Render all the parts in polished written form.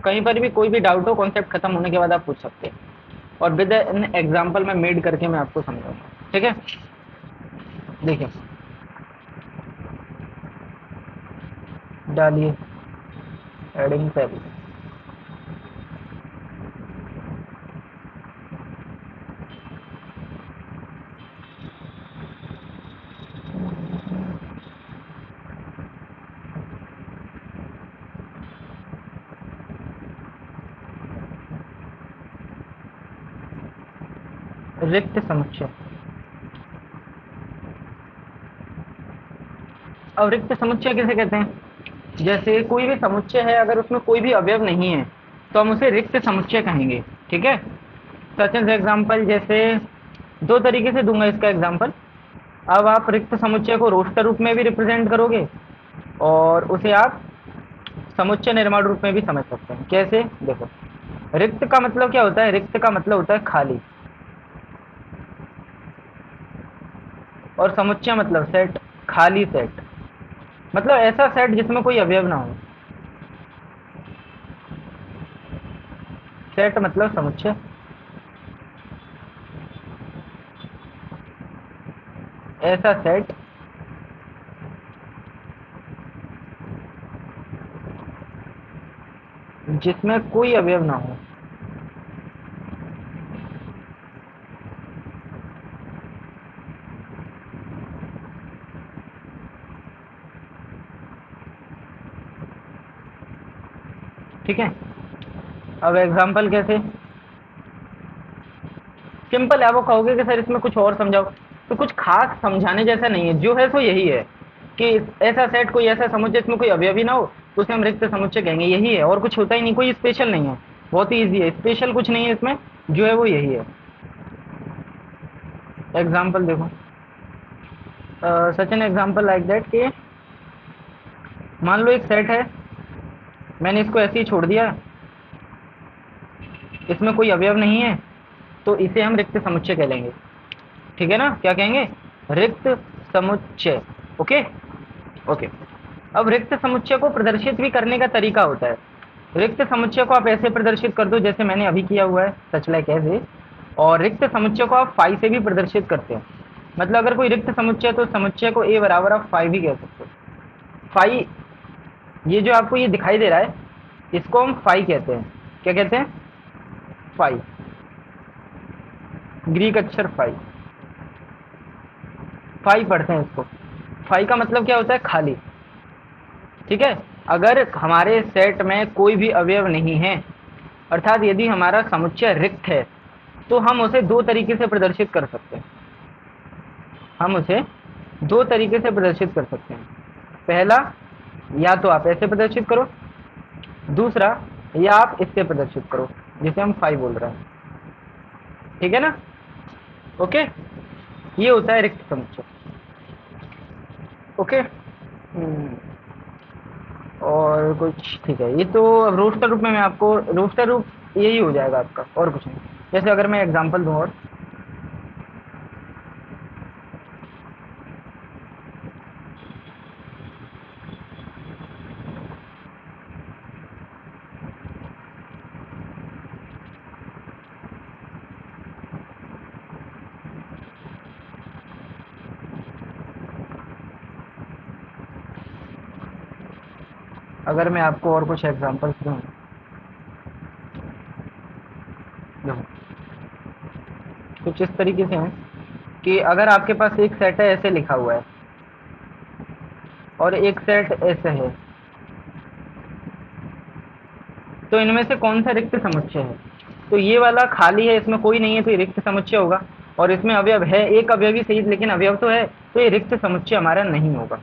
कहीं पर भी कोई भी डाउट हो कॉन्सेप्ट खत्म होने के बाद आप पूछ सकते हैं, और विद एन एग्जाम्पल मैं मेड करके मैं आपको समझाऊंगा। ठीक है, देखिए डालिए एडिंग सेल। रिक्त समुच्चय। अब रिक्त समुच्चय किसे कहते हैं? जैसे कोई भी समुच्चय है, अगर उसमें कोई भी अवयव नहीं है तो हम उसे रिक्त समुच्चय कहेंगे। ठीक है, सच एग्जाम्पल जैसे दो तरीके से दूंगा इसका एग्जाम्पल। अब आप रिक्त समुच्चय को रोस्टर रूप में भी रिप्रेजेंट करोगे, और उसे आप समुच्चय निर्माण रूप में भी समझ सकते हैं। कैसे? देखो, रिक्त का मतलब क्या होता है? रिक्त का मतलब होता है खाली, और समुच्चय मतलब सेट, खाली सेट, मतलब ऐसा सेट जिसमें कोई अवयव ना हो। सेट मतलब समुच्चय, ऐसा सेट जिसमें कोई अवयव ना हो। ठीक है, अब एग्जाम्पल कैसे? सिंपल है, वो कहोगे कि सर इसमें कुछ और समझाओ, तो कुछ खास समझाने जैसा नहीं है, जो है सो यही है कि ऐसा सेट, कोई ऐसा समुच्चय जिसमें कोई अवयव ही ना हो, तो उसे हम रिक्त समुच्चय कहेंगे। यही है, और कुछ होता ही नहीं, कोई स्पेशल नहीं है, बहुत ही ईजी है, स्पेशल कुछ नहीं है इसमें, जो है वो यही है। एग्जाम्पल देखो, such an example like that कि मान लो एक सेट है, मैंने इसको ऐसे ही छोड़ दिया, इसमें कोई अवयव नहीं है, तो इसे हम रिक्त समुच्चय कह लेंगे। ठीक है ना, क्या कहेंगे? रिक्त समुच्चय। Okay, okay. अब रिक्त समुच्चय को प्रदर्शित भी करने का तरीका होता है। रिक्त समुच्चय को आप ऐसे प्रदर्शित कर दो जैसे मैंने अभी किया हुआ है, सच लाइक ऐसे। और रिक्त समुच्चय को आप फाई से भी प्रदर्शित करते हैं। मतलब अगर कोई रिक्त समुच्चय है तो समुच्चय को ए बराबर आप फाई भी कह सकते हो। फाई, ये जो आपको ये दिखाई दे रहा है, इसको हम फाई कहते हैं। क्या कहते हैं? फाई, ग्रीक अक्षर फाई। फाई पढ़ते हैं इसको। फाई का मतलब क्या होता है? खाली। ठीक है, अगर हमारे सेट में कोई भी अवयव नहीं है, अर्थात यदि हमारा समुच्चय रिक्त है, तो हम उसे दो तरीके से प्रदर्शित कर सकते हैं। हम उसे दो तरीके से प्रदर्शित कर सकते हैं। पहला, या तो आप ऐसे प्रदर्शित करो, दूसरा या आप इससे प्रदर्शित करो, जिसे हम फाई बोल रहे हैं। ठीक है ना? ओके, ये होता है रिक्त समुच्चय। ओके, और कुछ? ठीक है, ये तो अब रोस्टर रूप में मैं आपको, रोस्टर रूप यही हो जाएगा आपका, और कुछ नहीं। जैसे अगर मैं एग्जांपल दूं, और अगर मैं आपको और कुछ एग्जांपल्स दूं, देखो कुछ इस तरीके से हैं कि अगर आपके पास एक सेट है ऐसे लिखा हुआ है, और एक सेट ऐसे है, तो इनमें से कौन सा रिक्त समुच्चय है? तो ये वाला खाली है, इसमें कोई नहीं है, तो ये रिक्त समुच्चय होगा। और इसमें अवयव है, एक अवयव ही सही, लेकिन अवयव तो है, तो ये रिक्त समुच्चय हमारा नहीं होगा।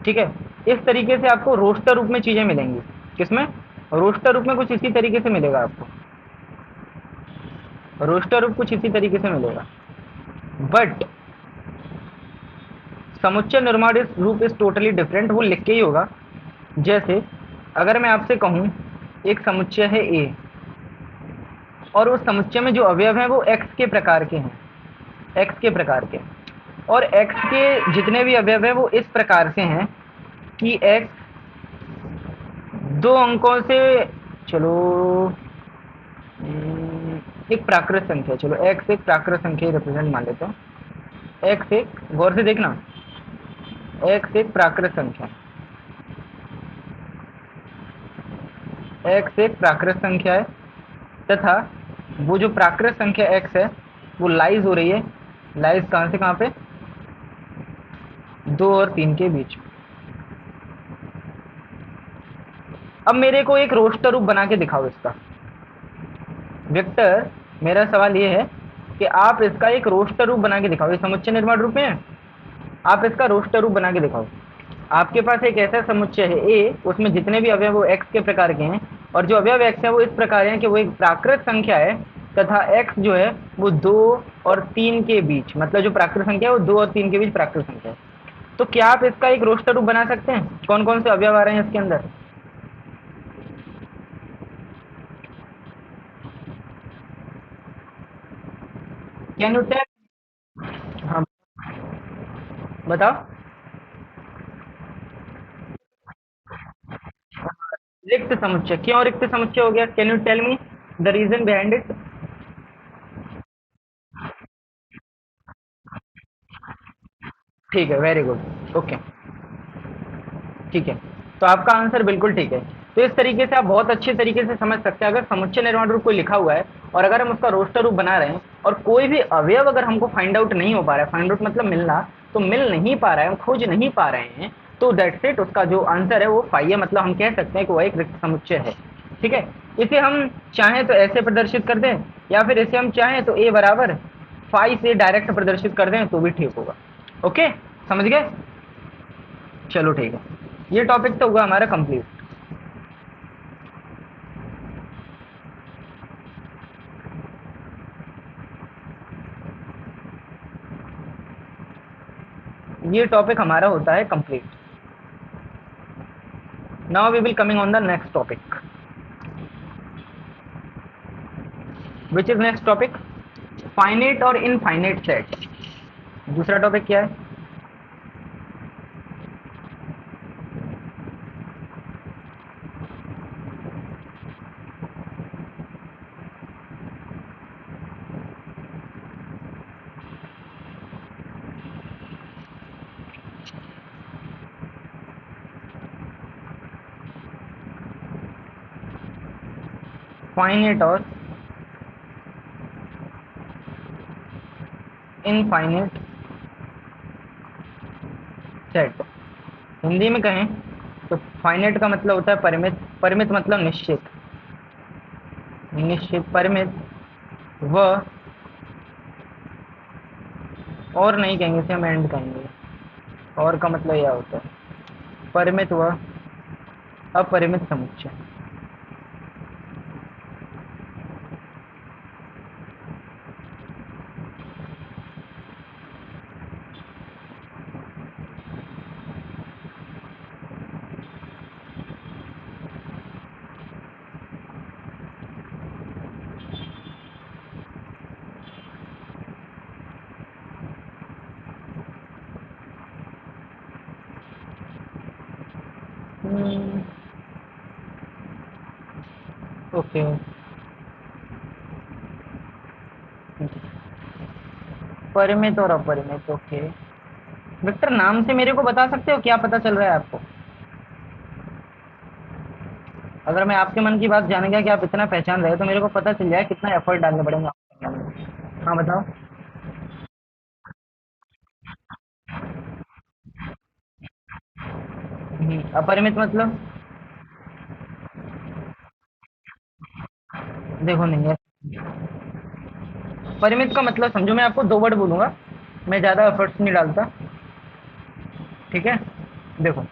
ठीक है, इस तरीके से आपको रोस्टर रूप में चीजें मिलेंगी। किसमें? रोस्टर रूप में कुछ इसी तरीके से मिलेगा आपको, रोस्टर रूप कुछ इसी तरीके से मिलेगा। बट समुच्चय निर्माण इस रूप इज टोटली डिफरेंट, वो लिख के ही होगा। जैसे अगर मैं आपसे कहूं एक समुच्चय है ए, और उस समुच्चय में जो अवयव हैं वो एक्स के प्रकार के हैं, एक्स के प्रकार के, और एक्स के जितने भी अवयव हैं वो इस प्रकार से हैं कि एक्स दो अंकों से चलो एक प्राकृत संख्या, चलो x एक प्राकृत संख्या रिप्रेजेंट मान लेते हैं। x एक, गौर से देखना, x एक प्राकृत संख्या, x एक प्राकृत संख्या है तथा वो जो प्राकृत संख्या x है वो लाइज हो रही है, लाइज कहाँ से कहाँ पे, 2 और 3 के बीच। अब मेरे को एक रोस्टर रूप बना के दिखाओ इसका। विक्टर, मेरा सवाल ये है कि आप इसका एक रोस्टर रूप बना के दिखाओ। ये समुच्चय निर्माण रूप में है, आप इसका रोस्टर रूप बना के दिखाओ। आपके पास एक ऐसा समुच्चय है ए, उसमें जितने भी अवयव वो x के प्रकार के हैं, और जो अवयव x है वो इस प्रकार हैं कि वो एक प्राकृत संख्या है तथा x जो है वो 2 और 3 के बीच, मतलब जो प्राकृत संख्या है वो 2 और 3 के बीच प्राकृत संख्या है। तो क्या आप इसका एक रोस्टर रूप बना सकते हैं? कौन कौन से अवयव आ रहे हैं इसके अंदर? Can you tell? हाँ, बताओ। रिक्त समुच्चय, क्यों रिक्त समुच्चय हो गया? Can you tell me the reason behind it? ठीक है, वेरी गुड, ओके, ठीक है। तो आपका आंसर बिल्कुल ठीक है। तो इस तरीके से आप बहुत अच्छे तरीके से समझ सकते हैं, अगर समुच्चय निर्माण रूप कोई लिखा हुआ है और अगर हम उसका रोस्टर रूप बना रहे हैं और कोई भी अवयव अगर हमको फाइंड आउट नहीं हो पा रहा है, फाइंड आउट मतलब मिलना, तो मिल नहीं पा रहा है, हम खोज नहीं पा रहे हैं, तो दैट्स इट, उसका जो आंसर है वो फाई है, मतलब हम कह सकते हैं कि वह एक रिक्त समुच्चय है। ठीक है, इसे हम चाहें तो ऐसे प्रदर्शित कर दें या फिर इसे हम चाहें तो ए बराबर फाई से डायरेक्ट प्रदर्शित कर दें तो भी ठीक होगा। ओके, समझ गए? चलो ठीक है, ये टॉपिक तो हुआ हमारा कंप्लीट। ये टॉपिक हमारा होता है complete. Now we will coming on the next topic, which is next topic, finite और इनफाइनाइट सेट। दूसरा टॉपिक क्या है? फाइनाइट और इनफाइनाइट सेट। हिंदी में कहें तो फाइनाइट का मतलब होता है परिमित, परिमित मतलब निश्चित, निश्चित परिमित व, और नहीं कहेंगे, इसे हम एंड कहेंगे। और का मतलब यह होता है परिमित व अपरिमित समुच्चय। ओके, परिमित और अपरिमित। ओके विक्टर, नाम से मेरे को बता सकते हो क्या पता चल रहा है आपको? अगर मैं आपके मन की बात जान गया कि आप इतना पहचान रहे हो तो मेरे को पता चल जाए कितना एफर्ट डालने पड़ेंगे आपको। हाँ बताओ। अपरिमित मतलब? देखो नहीं है, परिमित का मतलब समझो, मैं आपको 2 वर्ड बोलूंगा, मैं ज़्यादा एफर्ट्स नहीं डालता। ठीक है, देखो,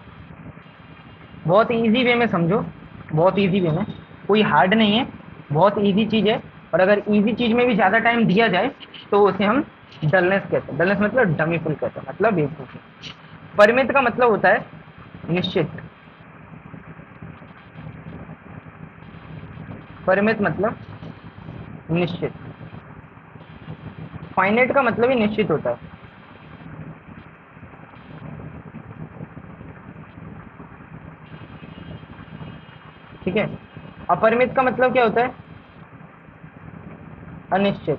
बहुत इजी वे में समझो, बहुत इजी वे में, कोई हार्ड नहीं है, बहुत इजी चीज़ है। और अगर इजी चीज़ में भी ज़्यादा टाइम दिया जाए तो उसे हम डलनेस कहते हैं। डलनेस मतलब डमी फुल कहते हैं, मतलब बेवकूफ़ी। परिमित का मतलब होता है निश्चित, परिमित मतलब निश्चित, फाइनाइट का मतलब ही निश्चित होता है। ठीक है, अपरिमित का मतलब क्या होता है? अनिश्चित।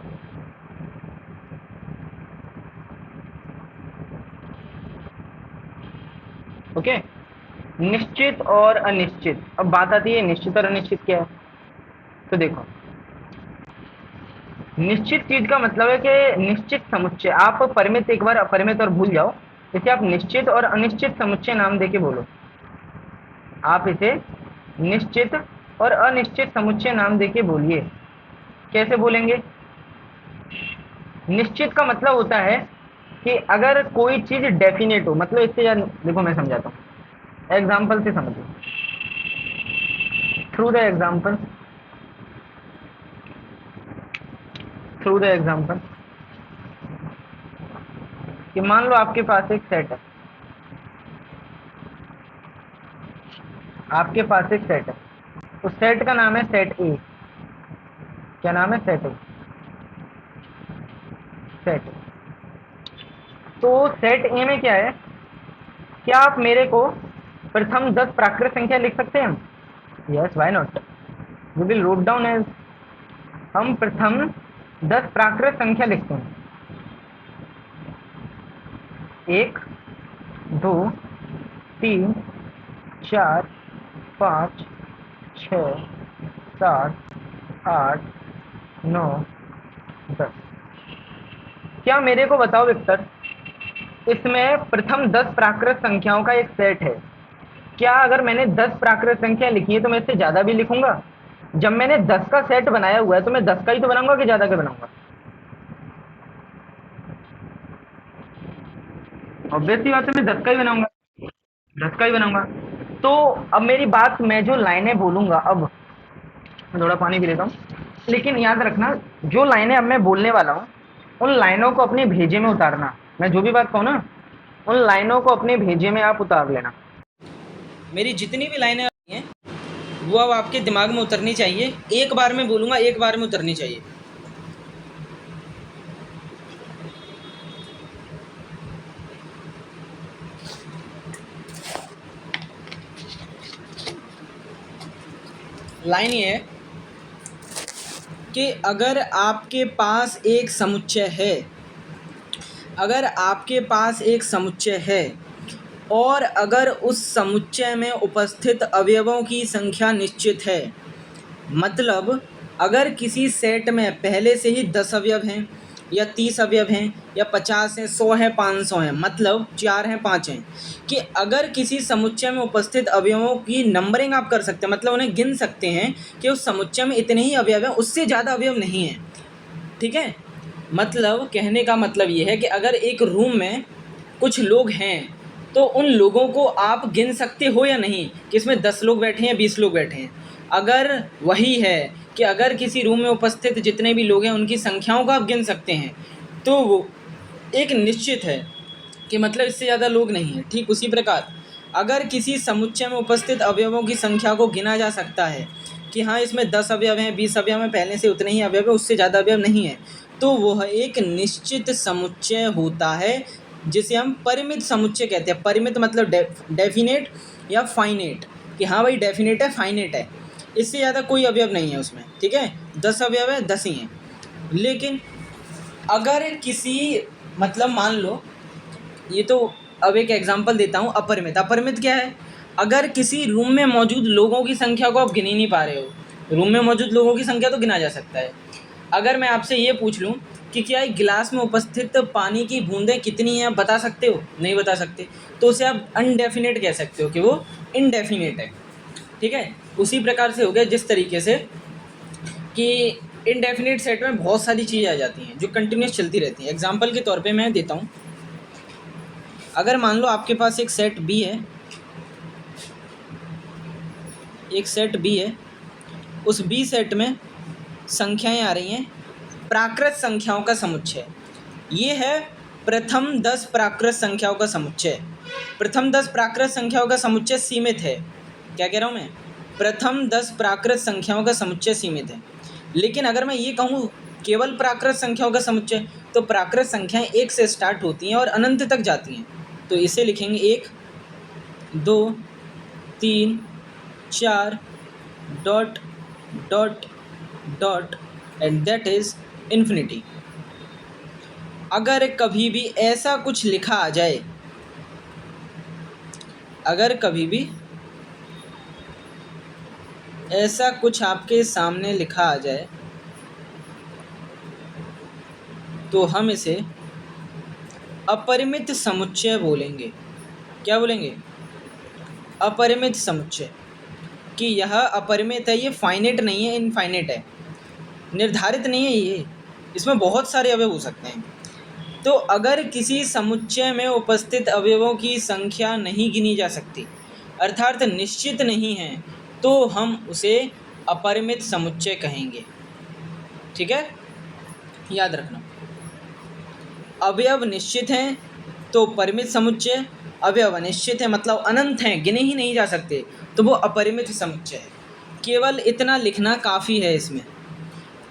ओके, निश्चित और अनिश्चित। अब बात आती है निश्चित और अनिश्चित क्या है। तो देखो, निश्चित चीज का मतलब है कि निश्चित समुच्चय। आप परिमित एक बार अपरिमित और भूल जाओ, इसे आप निश्चित और अनिश्चित समुच्चय नाम देके बोलो। आप इसे निश्चित और अनिश्चित समुच्चय नाम देके बोलिए। कैसे बोलेंगे? निश्चित का मतलब होता है कि अगर कोई चीज डेफिनेट हो, मतलब इससे यार देखो मैं समझाता हूँ, एग्जाम्पल से समझो, through the example, through the example कि मान लो आपके पास एक सेट है, आपके पास एक सेट है, उस सेट का नाम है सेट ए। क्या नाम है? सेट ए। सेट। तो सेट ए में क्या है? क्या आप मेरे को प्रथम 10 प्राकृत संख्या लिख सकते हैं? Yes, why not. We will wrote down as, हम प्रथम 10 प्राकृत संख्या लिखते हैं। 1 2 3 4 5 6 7 8 9 10। क्या मेरे को बताओ विक्टर, इसमें प्रथम 10 प्राकृत संख्याओं का एक सेट है। क्या अगर मैंने 10 प्राकृत संख्या लिखी है तो मैं इससे ज्यादा भी लिखूंगा? जब मैंने 10 का सेट बनाया हुआ है तो मैं 10 का ही तो बनाऊंगा कि ज्यादा का बनाऊंगा? ऑब्वियसली बात है, मैं 10 का ही बनाऊंगा। 10 का ही बनाऊंगा। तो अब मेरी बात, मैं जो लाइनें बोलूंगा, अब मैं थोड़ा पानी पी लेता हूँ, लेकिन याद रखना जो लाइनें अब मैं बोलने वाला हूँ उन लाइनों को अपने भेजे में उतारना। मैं जो भी बात कहूँ ना, उन लाइनों को अपने भेजे में आप उतार लेना। मेरी जितनी भी लाइनें आती हैं वो अब आपके दिमाग में उतरनी चाहिए। एक बार में बोलूँगा, एक बार में उतरनी चाहिए। लाइन ये है कि अगर आपके पास एक समुच्चय है, अगर आपके पास एक समुच्चय है और अगर उस समुच्चय में उपस्थित अवयवों की संख्या निश्चित है, मतलब अगर किसी सेट में पहले से ही 10 अवयव हैं या 30 अवयव हैं या 50 हैं, 100 हैं, 500 हैं, मतलब 4 हैं, 5 हैं, कि अगर किसी समुच्चय में उपस्थित अवयवों की नंबरिंग आप कर सकते हैं, मतलब उन्हें गिन सकते हैं कि उस समुच्चय में इतने ही अवयव हैं, उससे ज़्यादा अवयव नहीं हैं। ठीक है, मतलब कहने का मतलब ये है कि अगर एक रूम में कुछ लोग हैं तो उन लोगों को आप गिन सकते हो या नहीं कि इसमें 10 लोग बैठे हैं, 20 लोग बैठे हैं। अगर वही है कि अगर किसी रूम में उपस्थित जितने भी लोग हैं उनकी संख्याओं को आप गिन सकते हैं, तो वो एक निश्चित है कि मतलब इससे ज़्यादा लोग नहीं हैं। ठीक उसी प्रकार अगर किसी समुच्चय में उपस्थित अवयवों की संख्या को गिना जा सकता है कि हाँ इसमें 10 अवयव हैं, 20 अवयव हैं, पहले से उतने ही अवयव हैं, उससे ज़्यादा अवयव नहीं है, तो वह एक निश्चित समुच्चय होता है जिसे हम परिमित समुच्चय कहते हैं। परिमित मतलब डेफिनेट या फाइनेट, कि हाँ भाई डेफिनेट है, फाइनेट है, इससे ज़्यादा कोई अवयव नहीं है उसमें। ठीक है, 10 अवयव है, 10 ही हैं। लेकिन अगर किसी, मतलब मान लो, ये तो अब एक एग्जांपल देता हूँ, अपरिमित। अपरिमित क्या है? अगर किसी रूम में मौजूद लोगों की संख्या को आप गिन ही नहीं पा रहे हो। रूम में मौजूद लोगों की संख्या तो गिना जा सकता है। अगर मैं आपसे ये पूछ लूँ कि क्या एक गिलास में उपस्थित पानी की बूंदें कितनी हैं, आप बता सकते हो? नहीं बता सकते, तो उसे आप अनडेफिनेट कह सकते हो कि वो इनडेफिनेट है। ठीक है, उसी प्रकार से हो गया जिस तरीके से कि इनडेफिनेट सेट में बहुत सारी चीज़ें आ जाती हैं जो कंटिन्यूस चलती रहती हैं। एग्जाम्पल के तौर पे मैं देता हूँ, अगर मान लो आपके पास एक सेट बी है, एक सेट बी है, उस बी सेट में संख्याएं आ रही हैं प्राकृत संख्याओं का समुच्चय। ये है प्रथम 10 प्राकृत संख्याओं का समुच्चय। प्रथम 10 प्राकृत संख्याओं का समुच्चय सीमित है। क्या कह रहा हूँ मैं? प्रथम 10 प्राकृत संख्याओं का समुच्चय सीमित है। लेकिन अगर मैं ये कहूँ केवल प्राकृत संख्याओं का समुच्चय, तो प्राकृत संख्याएं 1 से स्टार्ट होती हैं और अनंत तक जाती हैं। तो इसे लिखेंगे 1 2 3 4 dot dot dot and that is infinity. अगर कभी भी ऐसा कुछ लिखा आ जाए, अगर कभी भी ऐसा कुछ आपके सामने लिखा आ जाए तो हम इसे अपरिमित समुच्चय बोलेंगे। क्या बोलेंगे? अपरिमित समुच्चय। कि यह अपरिमित है, ये फाइनेट नहीं है, इनफाइनेट है, निर्धारित नहीं है ये, इसमें बहुत सारे अवयव हो सकते हैं। तो अगर किसी समुच्चय में उपस्थित अवयवों की संख्या नहीं गिनी जा सकती, अर्थात निश्चित नहीं है, तो हम उसे अपरिमित समुच्चय कहेंगे। ठीक है, याद रखना। अवयव निश्चित हैं तो परिमित समुच्चय, अवयव अनिश्चित है मतलब अनंत हैं, गिने ही नहीं जा सकते, तो वो अपरिमित समुच्चय है। केवल इतना लिखना काफ़ी है इसमें।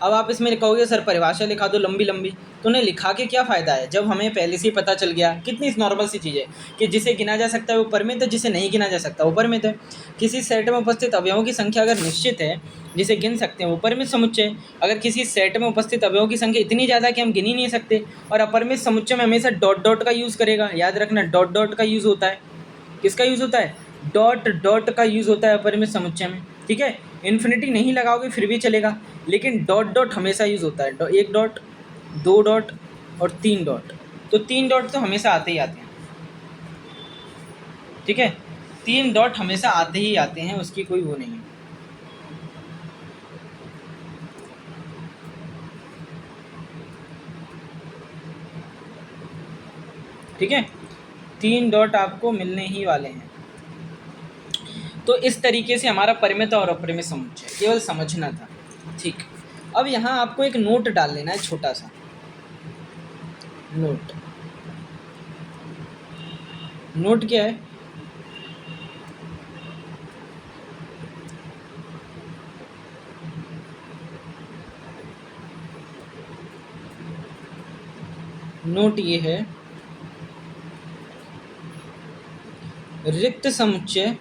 अब आप इसमें कहोगे सर परिभाषा लिखा दो लंबी लंबी, तो उन्हें लिखा के क्या फ़ायदा है जब हमें पहले से ही पता चल गया। कितनी नॉर्मल सी चीज़ है कि जिसे गिना जा सकता है वो परिमित है, जिसे नहीं गिना जा सकता वो परिमित है। किसी सेट में उपस्थित अवयवों की संख्या अगर निश्चित है, जिसे गिन सकते हैं, वो परिमित समुच्चय है। अगर किसी सेट में उपस्थित अवयवों की संख्या इतनी ज़्यादा कि हम गिन ही नहीं सकते, और अपरिमित समुच्चय में हमेशा डॉट डॉट का यूज़ करेगा। याद रखना, डॉट डॉट का यूज़ होता है। किसका यूज़ होता है? डॉट डॉट का यूज़ होता है अपरिमित समुच्चय में। ठीक है, इन्फिनिटी नहीं लगाओगे फिर भी चलेगा, लेकिन डॉट डॉट हमेशा यूज़ होता है। एक डॉट, दो डॉट और तीन डॉट। तो तीन डॉट तो हमेशा आते ही आते हैं। ठीक है, तीन डॉट हमेशा आते ही आते हैं, उसकी कोई वो नहीं है। ठीक है, तीन डॉट आपको मिलने ही वाले हैं। तो इस तरीके से हमारा परिमित और अपरिमित समुच्चय केवल समझना था। ठीक, अब यहाँ आपको एक नोट डाल लेना है, छोटा सा नोट। नोट क्या है? नोट ये है, रिक्त समुच्चय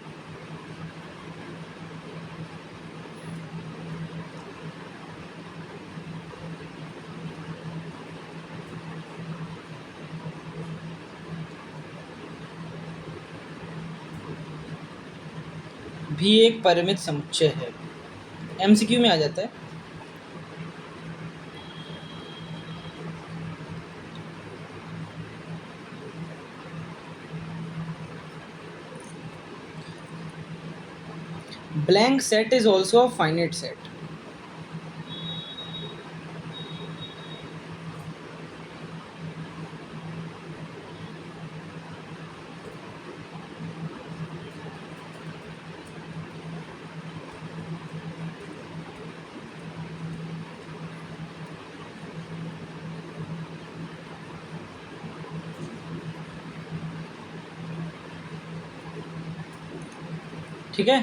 भी एक परिमित समुच्चय है। एमसीक्यू में आ जाता है। Blank set is also a finite set. ठीक है,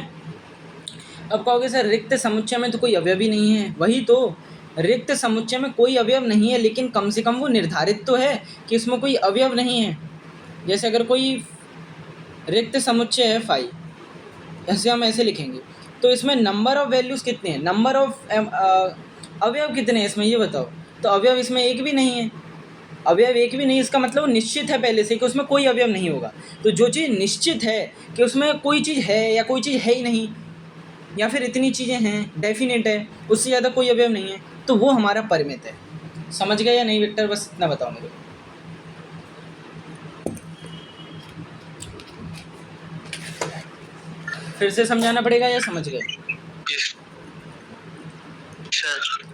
अब कहोगे सर रिक्त समुच्चय में तो कोई अवयव ही नहीं है। वही तो, रिक्त समुच्चय में कोई अवयव नहीं है, लेकिन कम से कम वो निर्धारित तो है कि इसमें कोई अवयव नहीं है। जैसे अगर कोई रिक्त समुच्चय है फाई, ऐसे हम ऐसे लिखेंगे, तो इसमें नंबर ऑफ वैल्यूज़ कितने हैं, नंबर ऑफ अवयव कितने हैं इसमें, ये बताओ। तो अवयव इसमें एक भी नहीं है। अवयव एक भी नहीं, इसका मतलब निश्चित है पहले से कि उसमें कोई अवयव नहीं होगा। तो जो चीज़ निश्चित है कि उसमें कोई चीज़ है या कोई चीज़ है ही नहीं, या फिर इतनी चीज़ें हैं, डेफिनेट है, उससे ज़्यादा कोई अवयव नहीं है, तो वो हमारा परिमित है। समझ गए या नहीं विक्टर? बस इतना बताओ मेरे को। फिर से समझाना पड़ेगा या समझ गए?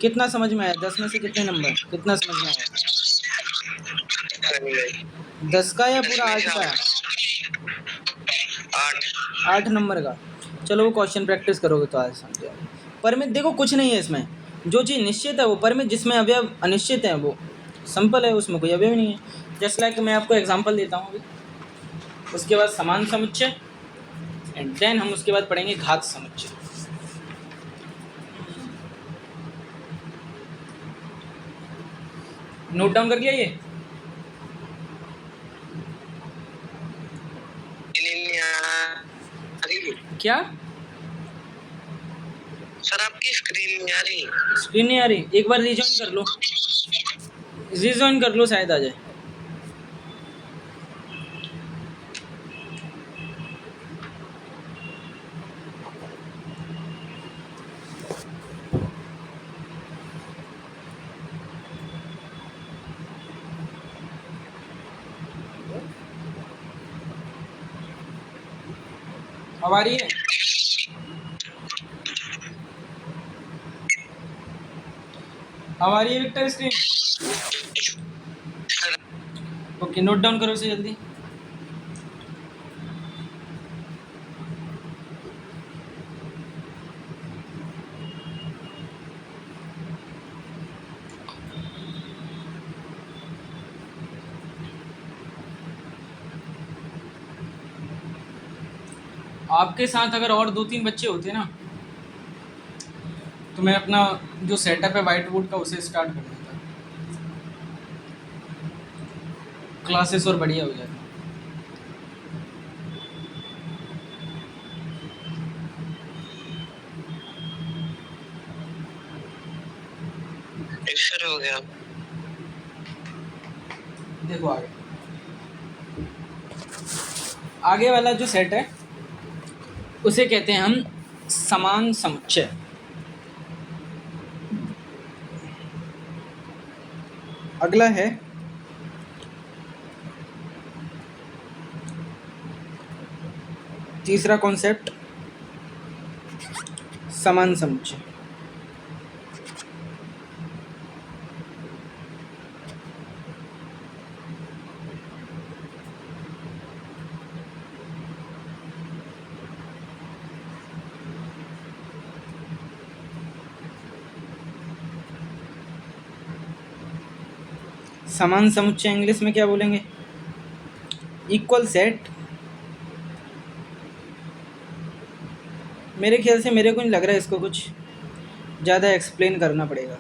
कितना समझ में आया? 10 में से कितने नंबर, कितना समझ में आया? 10 का या पूरा 8 का? 8 नंबर का। चलो वो क्वेश्चन प्रैक्टिस करोगे तो आज समझ जाओगे। परिमित देखो कुछ नहीं है इसमें, जो चीज़ निश्चित है वो परिमित, जिसमें अवयव अनिश्चित है वो सिंपल है, उसमें कोई अवयव नहीं है। जस्ट लाइक मैं आपको एग्जांपल देता हूँ अभी, उसके बाद समान समुच्चय, एंड देन हम उसके बाद पढ़ेंगे घात समुच्चय। नोट डाउन कर लिया ये? क्या सर आपकी स्क्रीन नहीं आ रही। स्क्रीन नहीं आ रही, एक बार रिजॉइन कर लो, रिजॉइन कर लो, शायद आ जाए। अब आ रही है? अब आ रही है Victor screen? Okay, note down करो इसे जल्दी। आपके साथ अगर और 2-3 बच्चे होते ना, तो मैं अपना जो सेटअप है वाइट बोर्ड का उसे स्टार्ट कर देता, क्लासेस और बढ़िया हो जाती। एक्सरे हो गया। देखो आगे, आगे वाला जो सेट है उसे कहते हैं हम समान समुच्चय। अगला है तीसरा कॉन्सेप्ट, समान समुच्चय। समान समुच्चय इंग्लिश में क्या बोलेंगे? Equal set. मेरे ख्याल से, मेरे को नहीं लग रहा है इसको कुछ ज़्यादा एक्सप्लेन करना पड़ेगा।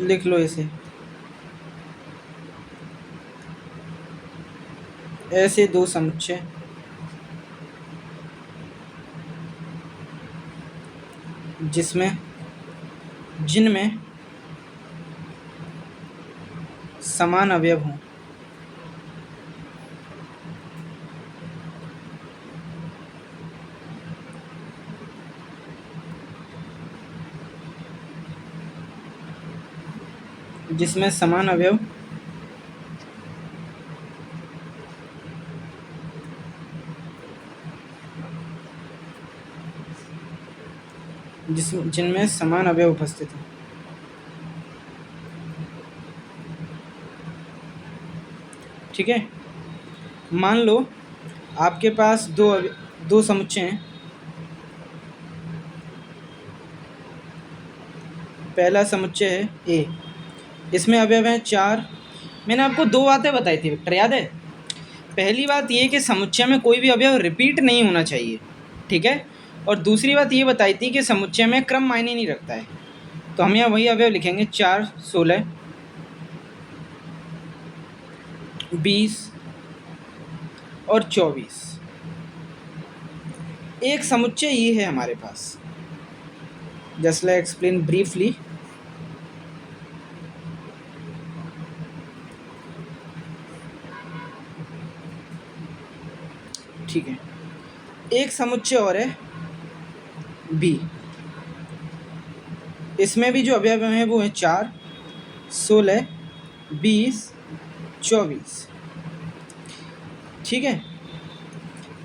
लिख लो इसे, ऐसे दो समुच्चय जिनमें समान अवयव हों। जिसमें समान अवयव जिनमें समान अवयव उपस्थित हैं। ठीक है, मान लो आपके पास दो समुच्चय हैं। पहला समुच्चय है ए, इसमें अवयव हैं 4। मैंने आपको 2 बातें बताई थी विक्टर, याद है? पहली बात ये कि समुच्चय में कोई भी अवयव रिपीट नहीं होना चाहिए, ठीक है। और दूसरी बात ये बताई थी कि समुच्चय में क्रम मायने नहीं रखता है। तो हम यहाँ वही अवयव लिखेंगे, 4, 16, 20 और 24। एक समुच्चय ये है हमारे पास। Just like explain briefly. ठीक है, एक समुच्चय और है बी। इसमें भी जो अवयव हैं वो है 4, 16, 20, 24। ठीक है,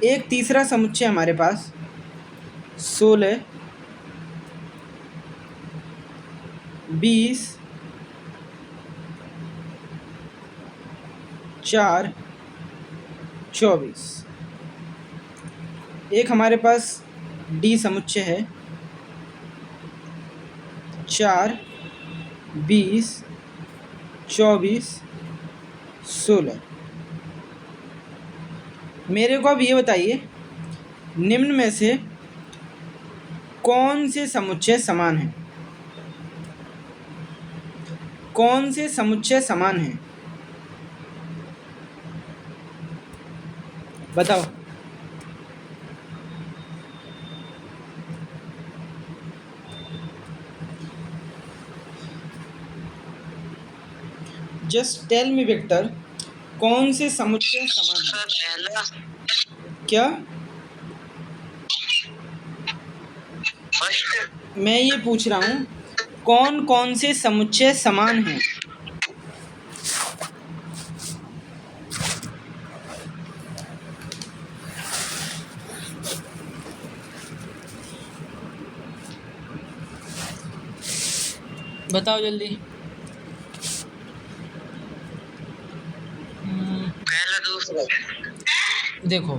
एक तीसरा समुच्चय हमारे पास 16, 20, 4, 24। एक हमारे पास डी समुच्चय है 4, 20, 24, 16। मेरे को अब ये बताइए, निम्न में से कौन से समुच्चय समान हैं? कौन से समुच्चय समान हैं? बताओ। जस्ट टेल मी विक्टर, कौन से समुच्चय समान हैं? सर पहला क्या? फर्स्ट मैं ये पूछ रहा हूँ, कौन कौन से समुच्चय समान हैं? बताओ जल्दी। पहला दूसरा देखो,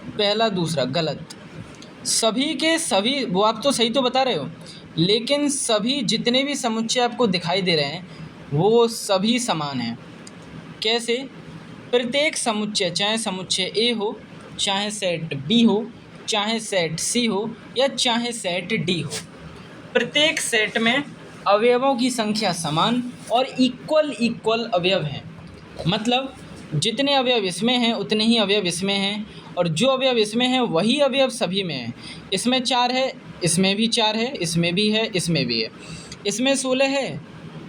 पहला दूसरा गलत। सभी के सभी, वो आप तो सही तो बता रहे हो, लेकिन सभी जितने भी समुच्चय आपको दिखाई दे रहे हैं वो सभी समान हैं। कैसे? प्रत्येक समुच्चय, चाहे समुच्चय ए हो, चाहे सेट बी हो, चाहे सेट सी हो, या चाहे सेट डी हो, प्रत्येक सेट में अवयवों की संख्या समान और इक्वल अवयव हैं। मतलब जितने अवयव इसमें हैं उतने ही अवयव इसमें हैं, और जो अवयव इसमें हैं वही अवयव सभी में हैं। इसमें 4 है, इसमें भी 4 है, इसमें भी है, इसमें भी है। इसमें 16 है,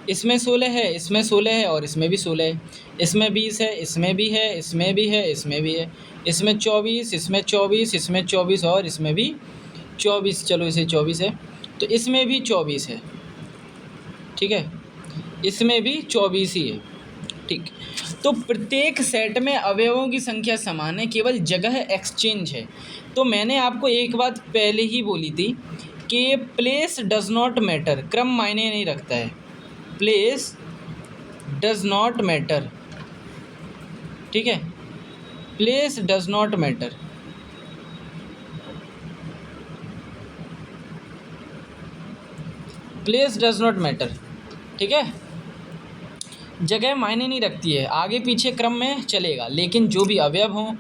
इसमें 16 है, इसमें 16 है, और इसमें भी 16 है। इसमें 20 है, इसमें भी है, इसमें भी है, इसमें भी है। इसमें 24, इसमें 24, इसमें 24, और इसमें भी 24। चलो इसे 24 है, तो इसमें भी 24 है। ठीक है, इसमें भी 24 ही है। ठीक, तो प्रत्येक सेट में अवयवों की संख्या समान है, केवल जगह एक्सचेंज है। तो मैंने आपको एक बात पहले ही बोली थी कि प्लेस डज नॉट मैटर, क्रम मायने नहीं रखता है। प्लेस डज नॉट मैटर, ठीक है, place does not matter. Place does not matter, ठीक है, जगह मायने नहीं रखती है, आगे पीछे क्रम में चलेगा, लेकिन जो भी अवयव हों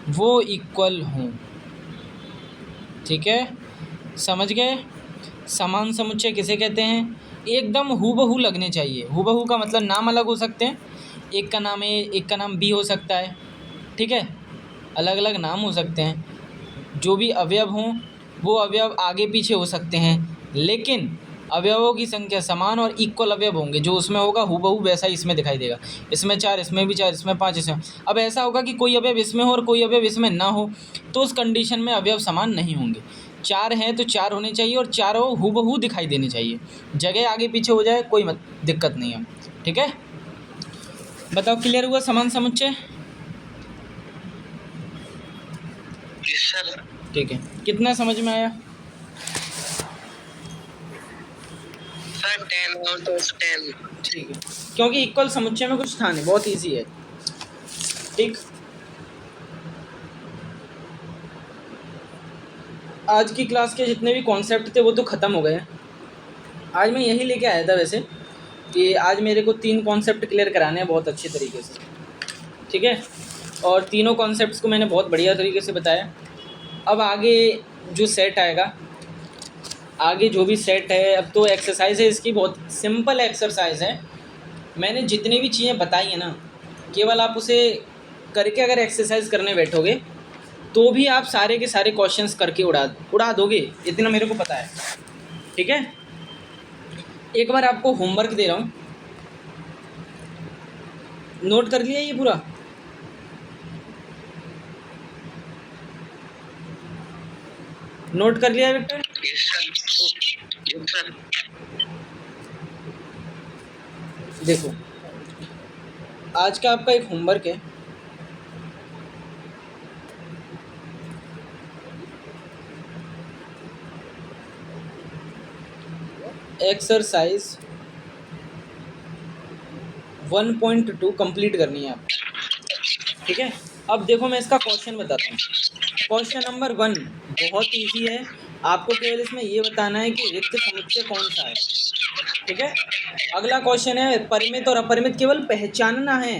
वो इक्वल हों। ठीक है, समझ गए? समान समुच्चय किसे कहते हैं? एकदम हूबहू लगने चाहिए। हूबहू का मतलब नाम अलग हो सकते हैं, एक का नाम ए, एक का नाम बी हो सकता है। ठीक है, अलग अलग नाम हो सकते हैं। जो भी अवयव हों वो अवयव आगे पीछे हो सकते हैं, लेकिन अवयवों की संख्या समान और इक्वल अवयव होंगे। जो उसमें होगा हूबहू वैसा ही इसमें दिखाई देगा। इसमें 4, इसमें भी 4, इसमें 5, इसमें। अब ऐसा होगा कि कोई अवयव इसमें हो और कोई अवयव इसमें ना हो, तो उस कंडीशन में अवयव समान नहीं होंगे। 4 हैं तो 4 होने चाहिए और चारों हूबहू दिखाई देने चाहिए। जगह आगे पीछे हो जाए कोई दिक्कत नहीं है। ठीक है, बताओ क्लियर हुआ समान समुच्चय? सर ठीक है, कितना समझ में आया? Sir 10 out of 10। ठीक है, क्योंकि इक्वल समुच्चय में कुछ था नहीं, बहुत इजी है। ठीक, आज की क्लास के जितने भी कॉन्सेप्ट थे वो तो ख़त्म हो गए हैं। आज मैं यही लेके आया था वैसे कि आज मेरे को 3 कॉन्सेप्ट क्लियर कराने हैं बहुत अच्छे तरीके से। ठीक है, और तीनों कॉन्सेप्ट्स को मैंने बहुत बढ़िया तरीके से बताया। अब आगे जो सेट आएगा, आगे जो भी सेट है, अब तो एक्सरसाइज है इसकी, बहुत सिंपल एक्सरसाइज है। मैंने जितनी भी चीज़ें बताई हैं ना, केवल आप उसे करके अगर एक्सरसाइज करने बैठोगे तो भी आप सारे के सारे क्वेश्चंस करके उड़ा दोगे, इतना मेरे को पता है। ठीक है, एक बार आपको होमवर्क दे रहा हूँ, नोट कर लिया ये पूरा? नोट कर लिया बेटा? Yes sir. देखो, आज का आपका एक होमवर्क है, एक्सरसाइज 1.2 कंप्लीट करनी है आप। ठीक है, अब देखो मैं इसका क्वेश्चन बताता हूँ। क्वेश्चन नंबर 1 बहुत इजी है, आपको केवल इसमें ये बताना है कि रिक्त समुच्चय कौन सा है। ठीक है, अगला क्वेश्चन है परिमित और अपरिमित केवल पहचानना है,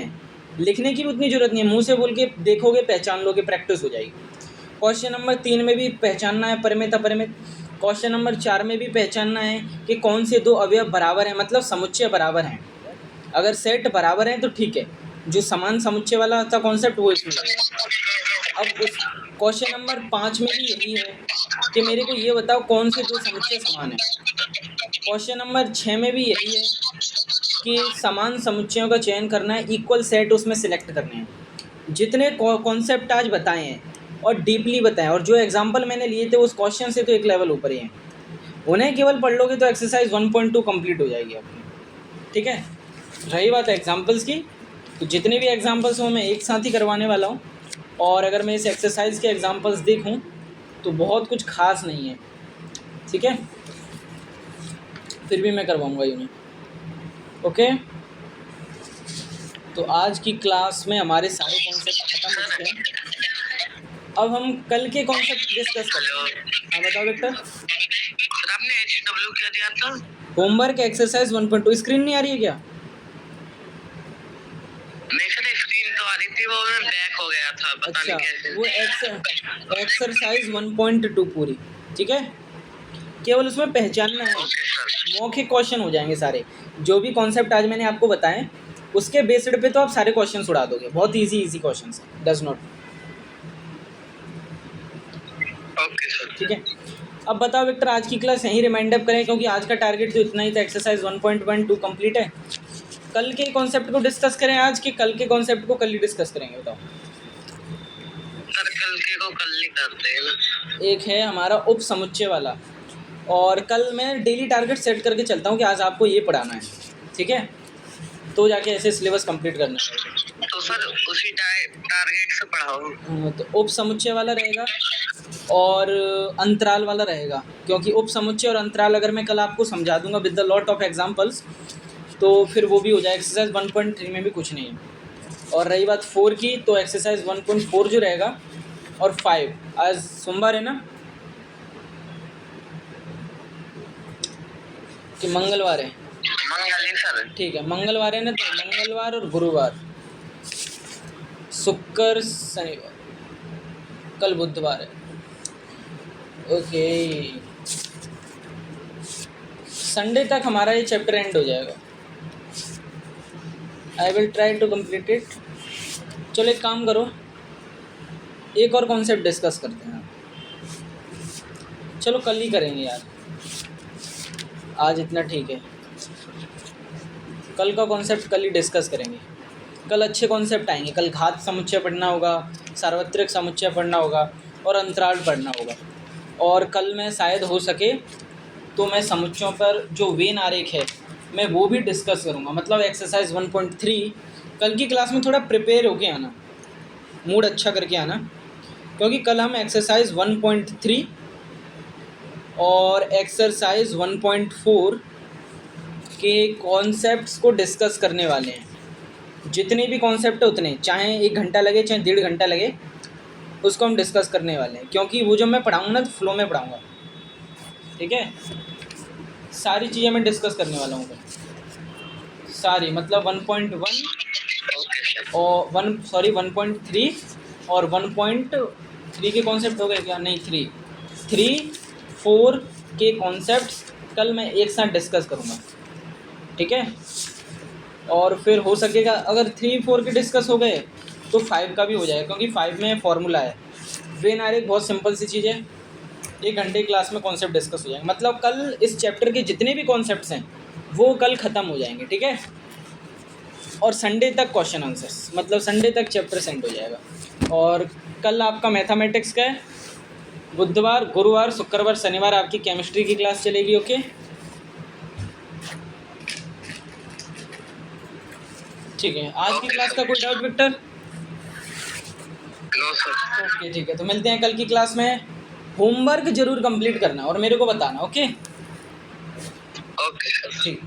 लिखने की भी उतनी ज़रूरत नहीं है, मुंह से बोल के देखोगे, पहचान लोगे, प्रैक्टिस हो जाएगी। क्वेश्चन नंबर 3 में भी पहचानना है परिमित अपरिमित। क्वेश्चन नंबर 4 में भी पहचानना है कि कौन से दो अवयव बराबर हैं, मतलब समुच्चय बराबर हैं। अगर सेट बराबर हैं तो ठीक है, जो समान समुच्चय वाला था कॉन्सेप्ट वो इसमें लगेगा। अब उस क्वेश्चन नंबर 5 में भी यही है कि मेरे को ये बताओ कौन से दो समुच्चय समान हैं। क्वेश्चन नंबर 6 में भी यही है कि समान समुच्चयों का चयन करना है, इक्वल सेट उसमें सिलेक्ट करने हैं। जितने कॉन्सेप्ट आज बताए हैं और डीपली बताएं, और जो एग्जांपल मैंने लिए थे उस क्वेश्चन से तो एक लेवल ऊपर ही हैं, उन्हें केवल पढ़ लोगे तो एक्सरसाइज 1.2 कंप्लीट हो जाएगी आपकी। ठीक है, रही बात एग्जांपल्स की, तो जितने भी एग्जांपल्स हों मैं एक साथ ही करवाने वाला हूँ। और अगर मैं इस एक्सरसाइज के एग्जांपल्स देखूँ तो बहुत कुछ खास नहीं है, ठीक है, फिर भी मैं करवाऊँगा उन्हें। ओके, तो आज की क्लास में हमारे सारे कॉन्सेप्ट खत्म हो चुके हैं। अब हम कल के कॉन्सेप्ट डिस्कस करते हैं। हाँ बताओ बेटा। सर आपने HW क्या दिया था? Homework exercise 1.2। स्क्रीन नहीं आ रही है क्या? नहीं सर, स्क्रीन तो आ रही थी, वो मैं बैक हो गया था, पता अच्छा, नहीं कैसे। वो एक्सरसाइज 1.2 पूरी, ठीक है, केवल उसमें पहचानना है। Okay sir. मौखिक क्वेश्चन हो जाएंगे सारे, जो भी कॉन्सेप्ट आज मैंने आपको बताए उसके बेस्ड पे तो आप सारे क्वेश्चन उड़ा दोगे। बहुत इजी क्वेश्चन है, डज नॉट। Okay sir. ठीक है, अब बताओ विक्टर, आज की क्लास यहीं रिमाइंड अप करें क्योंकि आज का टारगेट तो इतना ही था, एक्सरसाइज 1.12 कंप्लीट है। कल के कॉन्सेप्ट को डिस्कस करें आज, के कल के कॉन्सेप्ट को कल ही डिस्कस करेंगे? बताओ सर कल के को कल ही करते हैं ना। एक है हमारा उप समुच्चय वाला, और कल मैं डेली टारगेट सेट करके चलता हूँ कि आज आपको ये पढ़ाना है, ठीक है, तो जाके ऐसे सिलेबस कंप्लीट करना है। तो सर उसी टारगेट से पढ़ाओ। तो उप समुच्चय वाला रहेगा और अंतराल वाला रहेगा, क्योंकि उप समुच्चय और अंतराल अगर मैं कल आपको समझा दूंगा with the lot of examples तो फिर वो भी हो जाए। एक्सरसाइज 1.3 में भी कुछ नहीं है। और रही बात 4 की, तो एक्सरसाइज 1.4 जो रहेगा और 5, आज सोमवार है ना कि मंगलवार है? मंगल ही सर। ठीक है, मंगलवार है ना, तो मंगलवार और गुरुवार, शुक्र शनिवार, कल बुधवार है। ओके, संडे तक हमारा ये चैप्टर एंड हो जाएगा। I will try to complete it. चलो एक काम करो, एक और कॉन्सेप्ट डिस्कस करते हैं। चलो कल ही करेंगे यार, आज इतना ठीक है, कल का कॉन्सेप्ट कल ही डिस्कस करेंगे। कल अच्छे कॉन्सेप्ट आएंगे, कल घात समुच्चय पढ़ना होगा, सार्वत्रिक समुच्चय पढ़ना होगा और अंतराल पढ़ना होगा। और कल मैं शायद हो सके तो मैं समुच्चयों पर जो वेन आरेख है मैं वो भी डिस्कस करूँगा, मतलब एक्सरसाइज 1.3। कल की क्लास में थोड़ा प्रिपेयर होके आना, मूड अच्छा करके आना, क्योंकि कल हम एक्सरसाइज 1.3 और एक्सरसाइज 1.4 के कॉन्सेप्ट्स को डिस्कस करने वाले हैं। जितने भी कॉन्सेप्ट है उतने, चाहे 1 घंटा लगे चाहे 1.5 घंटा लगे, उसको हम डिस्कस करने वाले हैं, क्योंकि वो जो मैं पढ़ाऊँगा ना तो फ्लो में पढ़ाऊँगा, ठीक है, सारी चीज़ें मैं डिस्कस करने वाला हूँ सारी, मतलब 1.1 और 1.3 और 1.3 के कॉन्सेप्ट हो गए क्या? नहीं, 3, 4 के कॉन्सेप्ट्स कल मैं एक साथ डिस्कस करूँगा, ठीक है। और फिर हो सकेगा अगर 3, 4 के डिस्कस हो गए तो 5 का भी हो जाएगा, क्योंकि 5 में फॉर्मूला है। वेन आरेख बहुत सिंपल सी चीज़ है, 1 घंटे क्लास में कॉन्सेप्ट डिस्कस हो जाएंगे, मतलब कल इस चैप्टर के जितने भी कॉन्सेप्ट्स हैं वो कल ख़त्म हो जाएंगे, ठीक है। और संडे तक क्वेश्चन आंसर्स, मतलब संडे तक चैप्टर सेंड हो जाएगा। और कल आपका मैथमेटिक्स का है, बुधवार, गुरुवार, शुक्रवार, शनिवार आपकी केमिस्ट्री की क्लास चलेगी। ओके, ठीक है, आज की क्लास का कोई doubt Victor? No sir. Okay ठीक है, तो मिलते हैं कल की क्लास में। होमवर्क जरूर कंप्लीट करना और मेरे को बताना। Okay okay sir. ठीक।